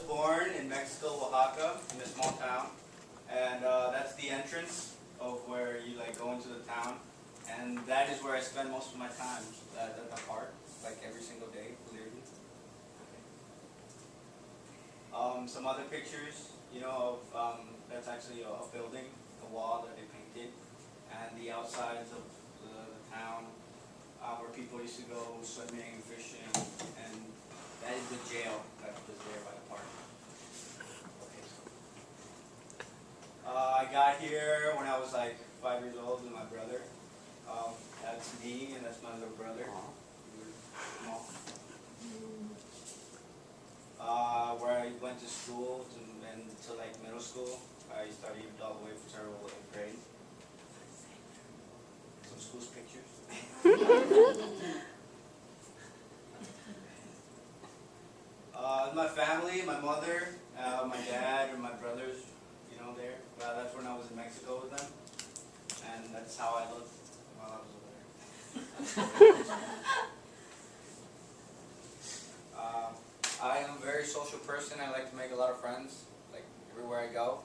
born in Mexico, Oaxaca, in a small town, and that's the entrance of where you like go into the town, and that is where I spend most of my time at the park, like every single day, literally. Some other pictures, you know, of that's actually a building, a wall that they painted, and the outsides of the town where people used to go swimming, fishing, and that is the jail that was there by the park. Okay. I got here when I was like 5 years old with my brother. That's me, and that's my little brother. Where I went to school to like middle school. I studied all the way till 8th grade. Some school's pictures. My family, my mother, my dad, and my brothers, you know, there. That's when I was in Mexico with them, and that's how I looked while I was over there. I am a very social person. I like to make a lot of friends, like everywhere I go.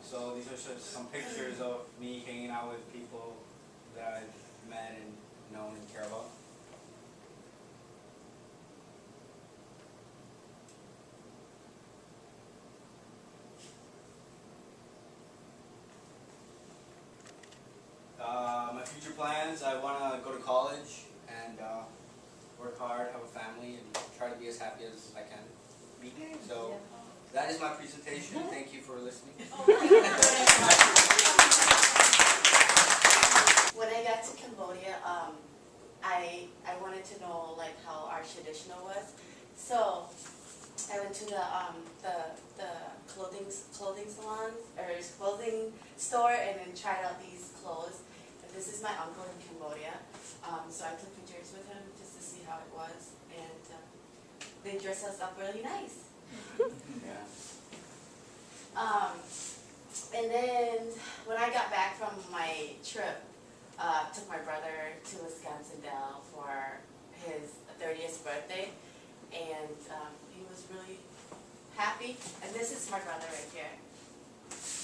So these are just some pictures of me hanging out with people that I've met and known and care about. My future plans, I want to go to college and work hard, have a family, and try to be as happy as I can be. So that is my presentation. Thank you for listening. When I got to Cambodia, I wanted to know like how our traditional was. So I went to the clothing salon or clothing store and then tried out these clothes. And this is my uncle in Cambodia. So I took pictures with him just to see how it was, and they dress us up really nice. Yeah. And then when I got back from my trip, took my brother to Wisconsin Dells for his 30th birthday, and he was really happy. And this is my brother right here.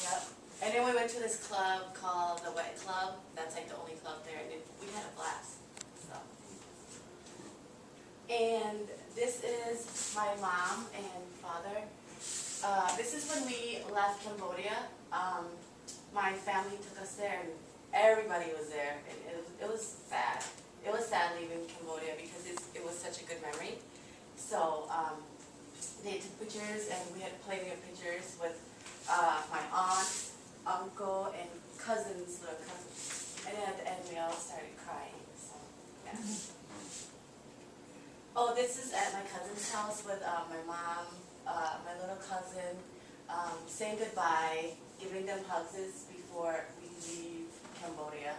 Yep. And then we went to this club called the Wet Club. That's like the only club there, and we had a blast. So. And this is my mom and father. This is when we left Cambodia. My family took us there, and everybody was there. And it was sad. It was sad leaving Cambodia because it was such a good memory. So they took pictures, and we had plenty of pictures with my aunt, uncle, and cousins, little cousins. And we all started crying. So yeah. Oh, this is at my cousin's house with my mom, my little cousin, saying goodbye, giving them hugs before we leave Cambodia.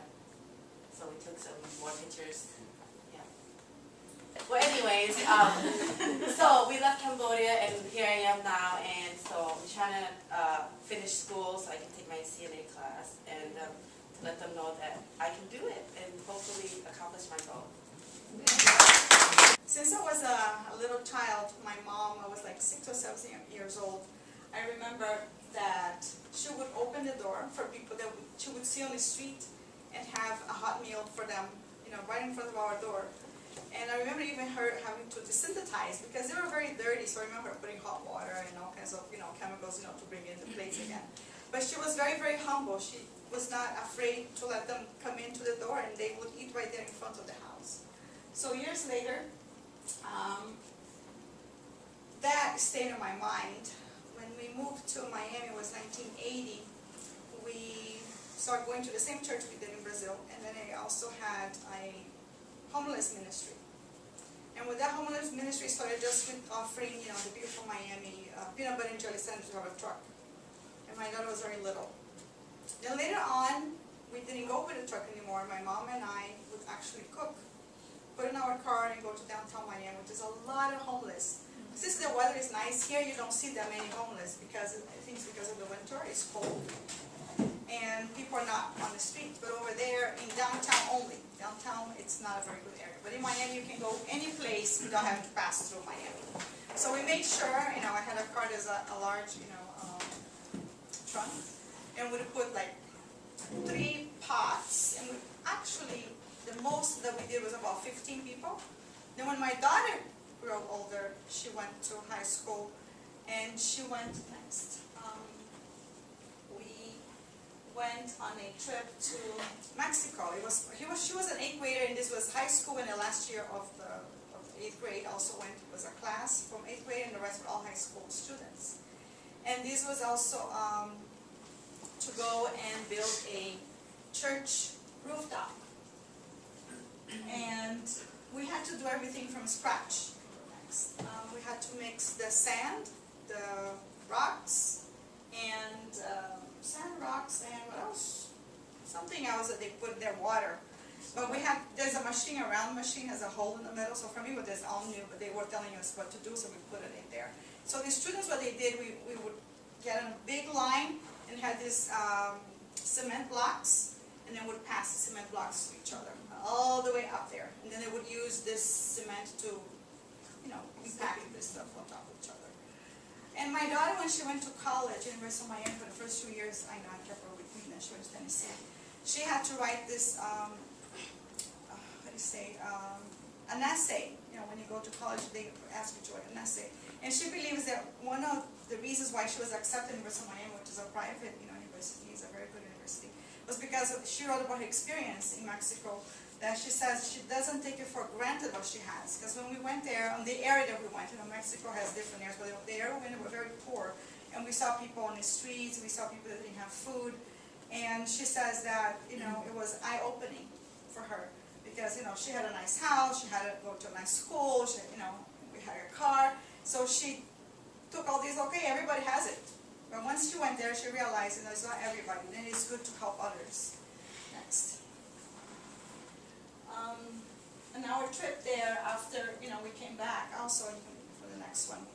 So we took some more pictures. Yeah. Well, anyways, so we left Cambodia, and here I am now, and so I'm trying to finish school so I can take my CNA class and to let them know that I can do it and hopefully accomplish my goal. Since I was a little child, my mom, I was like 6 or 7 years old, I remember that she would open the door for people that she would see on the street and have a hot meal for them, you know, right in front of our door. And I remember even her having to desynthesize because they were very dirty, so I remember putting hot water and all kinds of, you know, chemicals, you know, to bring it into place again. But she was very, very humble. She was not afraid to let them come into the door, and they would eat right there in front of the house. So years later, that stayed in my mind. When we moved to Miami, it was 1980, we started going to the same church we did in Brazil, and then I also had a homeless ministry. And with that homeless ministry, started just with offering, you know, the people from Miami peanut butter and jelly sandwiches to have a truck. And my daughter was very little. Then later on, we didn't go with the truck anymore. My mom and I would actually cook, put in our car and go to downtown Miami, which is a lot of homeless. Since the weather is nice here, you don't see that many homeless because I think it's because of the winter, it's cold. and people are not on the street, but over there in downtown only. Downtown, it's not a very good area, but in Miami, you can go any place without having to pass through Miami. So we made sure, I had a car that's a large, trunk, and we put like 3 pots, and we actually, the most that we did was about 15 people. Then when my daughter grew older, she went to high school, and she went next. We went on a trip to Mexico. She was an 8th grader, and this was high school, and the last year of the 8th grade also was a class from 8th grade, and the rest were all high school students. And this was also to go and build a church rooftop. And we had to do everything from scratch. We had to mix the sand, the rocks, and what else? Something else that they put in their water. But there's a machine, a round machine, has a hole in the middle, so for me, it was all new, but they were telling us what to do, so we put it in there. So the students, what they did, we would get in a big line and had these cement blocks, and then would pass the cement blocks to each other, all the way up there. And then they would use this cement to, impact this stuff on top of each other. And my daughter, when she went to college, University of Miami, for the first 2 years, I kept her with me, then she went to Tennessee. She had to write this, an essay. When you go to college, they ask you to write an essay. And she believes that one of the reasons why she was accepted in University of Miami, which is a private university, is a very good university, was because she wrote about her experience in Mexico, that she says she doesn't take it for granted what she has. Because when we went there, on the area that we went, Mexico has different areas, but the area we went, we were very poor. And we saw people on the streets, we saw people that didn't have food. And she says that, it was eye-opening for her. Because, she had a nice house, she had to go to a nice school, we had a car. So she took all these, okay, everybody has it. But once she went there, she realized, it's not everybody, and it's good to help others. Next. And our trip there, after, we came back, also for the next one.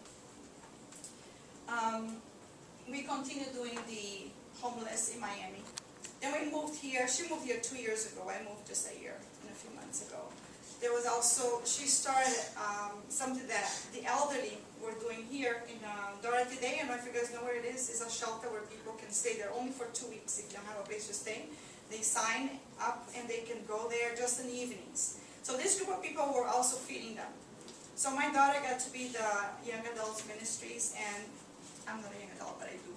We continued doing the homeless in Miami. Then we moved here. She moved here 2 years ago. I moved just a year and a few months ago. There was also, she started something that the elderly were doing here in Dorothy Day. I don't know if you guys know where it is. It's a shelter where people can stay there only for 2 weeks if you don't have a place to stay. They sign up and they can go there just in the evenings. So this group of people were also feeding them. So my daughter got to be the young adults ministries, and I'm not a young adult, but I do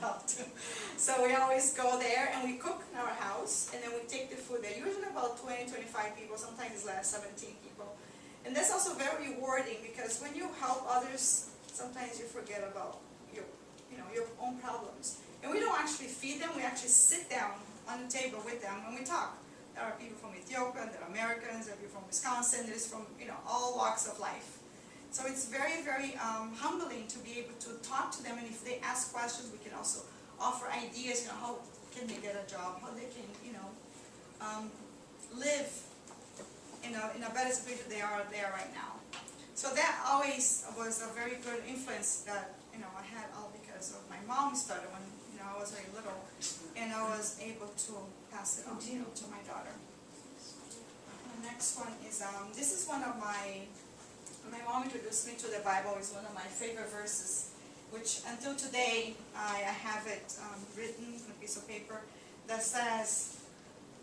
help too. So we always go there and we cook in our house, and then we take the food there. Usually about 20, 25 people, sometimes it's less, 17 people. And that's also very rewarding, because when you help others, sometimes you forget about your own problems. And we don't actually feed them, we actually sit down on the table with them and we talk. There are people from Ethiopia, there are Americans, there are people from Wisconsin, there's from all walks of life. So it's very, very humbling to be able to talk to them, and if they ask questions, we can also offer ideas, how can they get a job, how they can, live in a better situation than they are there right now. So that always was a very good influence that, I had, all because of my mom started when, I was very little, and I was able to pass it on, to my daughter. The next one is, this is one of my mom introduced me to the Bible. It's one of my favorite verses, which until today, I have it written on a piece of paper that says,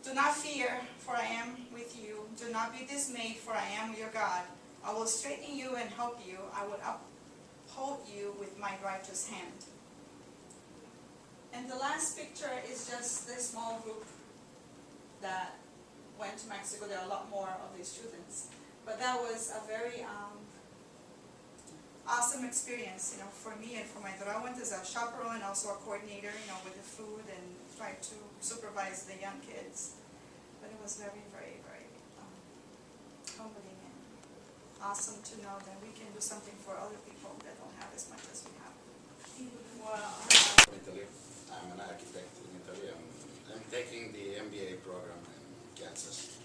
"Do not fear, for I am with you. Do not be dismayed, for I am your God. I will straighten you and help you. I will uphold you with my righteous hand." And the last picture is just this small group that went to Mexico. There are a lot more of these students. But that was a very awesome experience, for me and for my daughter. I went as a chaperone and also a coordinator, with the food, and tried to supervise the young kids. But it was very, very, very humbling and awesome to know that we can do something for other people that don't have as much as we have. Wow. Italy. I'm an architect in Italy. I'm taking the MBA program in Kansas.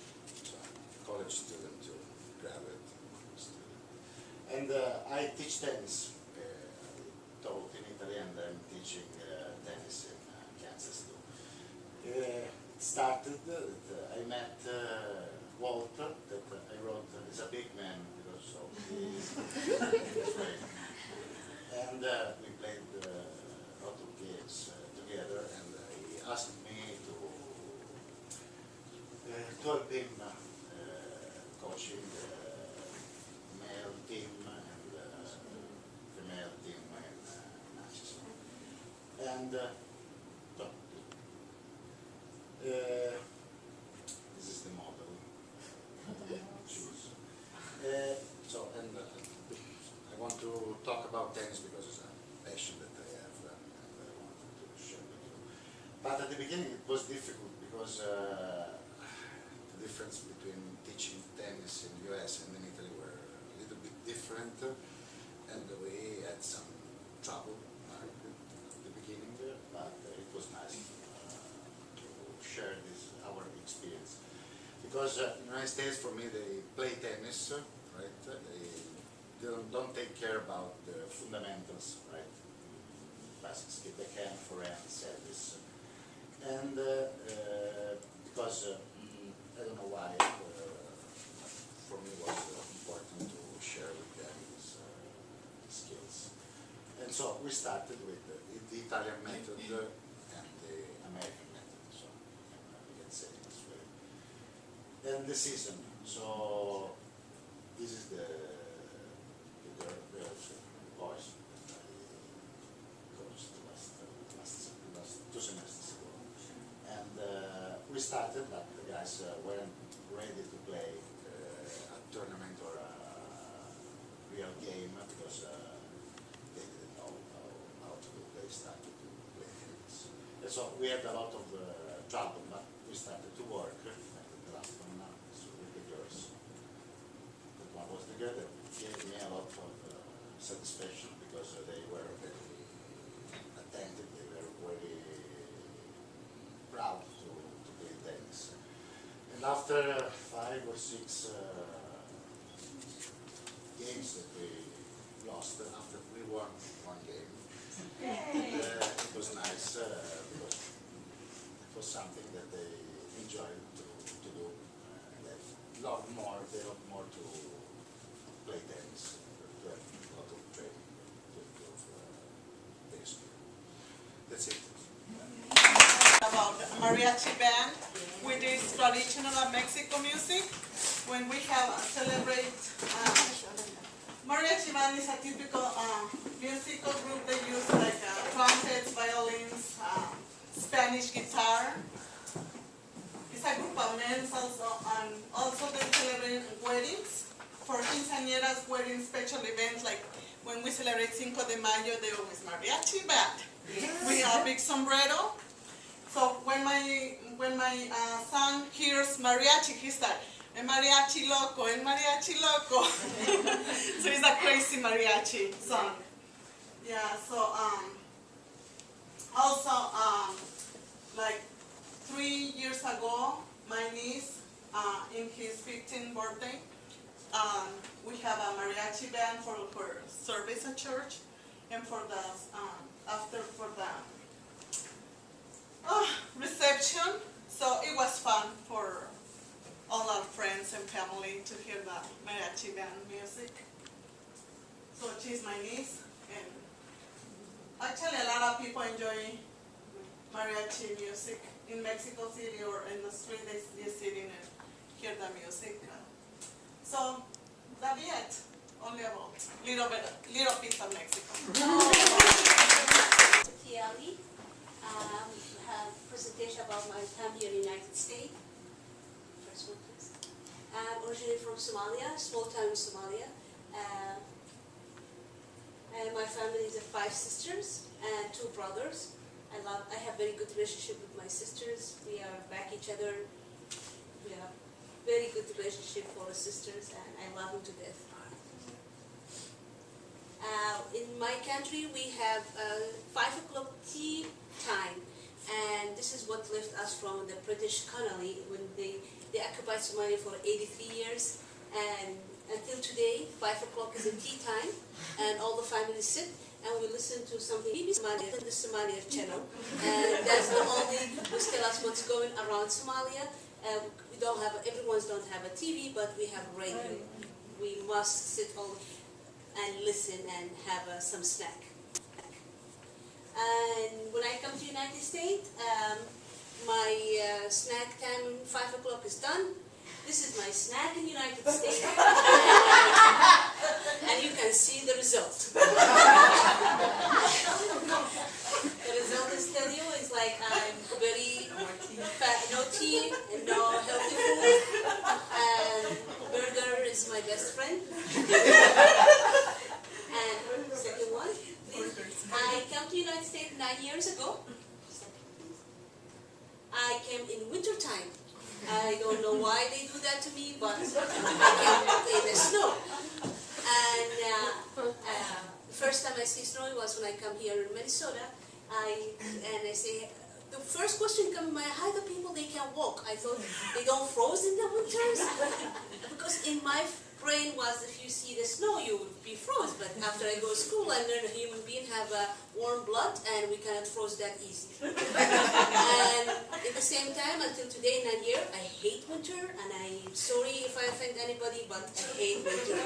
So I'm a college student to graduate student. And I teach tennis, taught in Italy, and I'm teaching tennis in Kansas too. Started, I met Walter, that I wrote, is a big man, because of his way. And we played a lot of games together, and he asked me to help him coaching the male team and female team in Manchester. And this is the model shoes. I want to talk about tennis because it's a passion that I have, and I wanted to share with you. But at the beginning it was difficult because the difference between teaching tennis in the US and in Italy were a little bit different, and we had some trouble at the beginning, but it was nice to share our experience. Because in the United States, for me, they play tennis, right? They don't take care about the fundamentals, right? Basic skill, backhand, forehand, service. And because, I don't know why, for me it was important to share with them these skills. And so we started with the Italian method and the American method, so we can say this way. And the season, so this is the girls and boys that I coached last 2 semesters ago. And we started, but the guys weren't ready to play a tournament or a real game because they didn't know how to do. They started to play tennis. And so we had a lot of trouble, but we started to work at the last one now, so with the girls. That one was the girl that gave me a lot of satisfaction because they were very attentive, they were very proud to play tennis. And after 5 or 6 games that we lost, after we won 1 game, it was nice because it was something that they enjoyed to do. They loved more to play tennis, to have a lot of training, to improve their skill. That's it. About a mariachi band, with this traditional Mexico music. When we have celebrate, mariachi band is a typical musical group. They use like trumpets, violins, Spanish guitar. It's a group of men also, and also they celebrate weddings. For quinceañeras, wedding special events, like when we celebrate Cinco de Mayo, they always mariachi band. We have a big sombrero. So when my son hears mariachi, he starts, el mariachi loco, el mariachi loco. So it's a crazy mariachi song. Yeah, so also like 3 years ago, my niece, in his 15th birthday, we have a mariachi band for service at church, and for the reception. So it was fun for all our friends and family to hear the mariachi band music. So she's my niece, and actually a lot of people enjoy mariachi music in Mexico City or in the street. They sit in and hear the music. So that'd be it. Only about little piece of Mexico. Tiali, have presentation about my time here in the United States. First one, please. I'm originally from Somalia, small town in Somalia. And my family is 5 sisters and 2 brothers. I have very good relationship with my sisters. We are back each other. We have very good relationship for the sisters, and I love them to death. In my country, we have 5 o'clock tea time, and this is what left us from the British colony when they occupied Somalia for 83 years, and until today, 5 o'clock is a tea time, and all the families sit, and we listen to something, maybe Somalia, the Somalia channel, and that's the only which tell us what's going around Somalia. We don't have, everyone's don't have a TV, but we have radio. We must sit all and listen and have some snack. And when I come to United States, my snack time 5 o'clock is done. This is my snack in United States, and you can see the result. The result is tell you is like I'm very fat, no tea, and no healthy food, and burger is my best friend. And second one, I came to United States 9 years ago. I came in winter time. I don't know why they do that to me, but I came in the snow. And the first time I see snow was when I come here in Minnesota. I say, the first question comes in my mind, how the people they can walk? I thought they don't froze in the winters, because in my brain was if you see the snow you would be froze. But after I go to school, I learned a human being have a warm blood and we cannot froze that easy. And at the same time, until today, 9 years, I hate winter, and I'm sorry if I offend anybody, but I hate winter.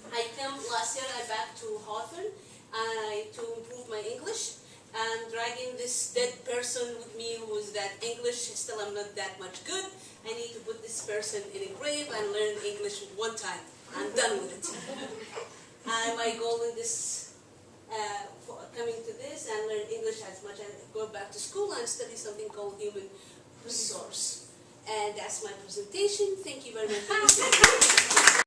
I came last year. I back to Hawthorne to improve my English. I'm dragging this dead person with me who is that English, still I'm not that much good. I need to put this person in a grave and learn English one time. I'm done with it. My goal in this, for coming to this and learn English as much as I go back to school and study something called human resource. And that's my presentation. Thank you very much for listening.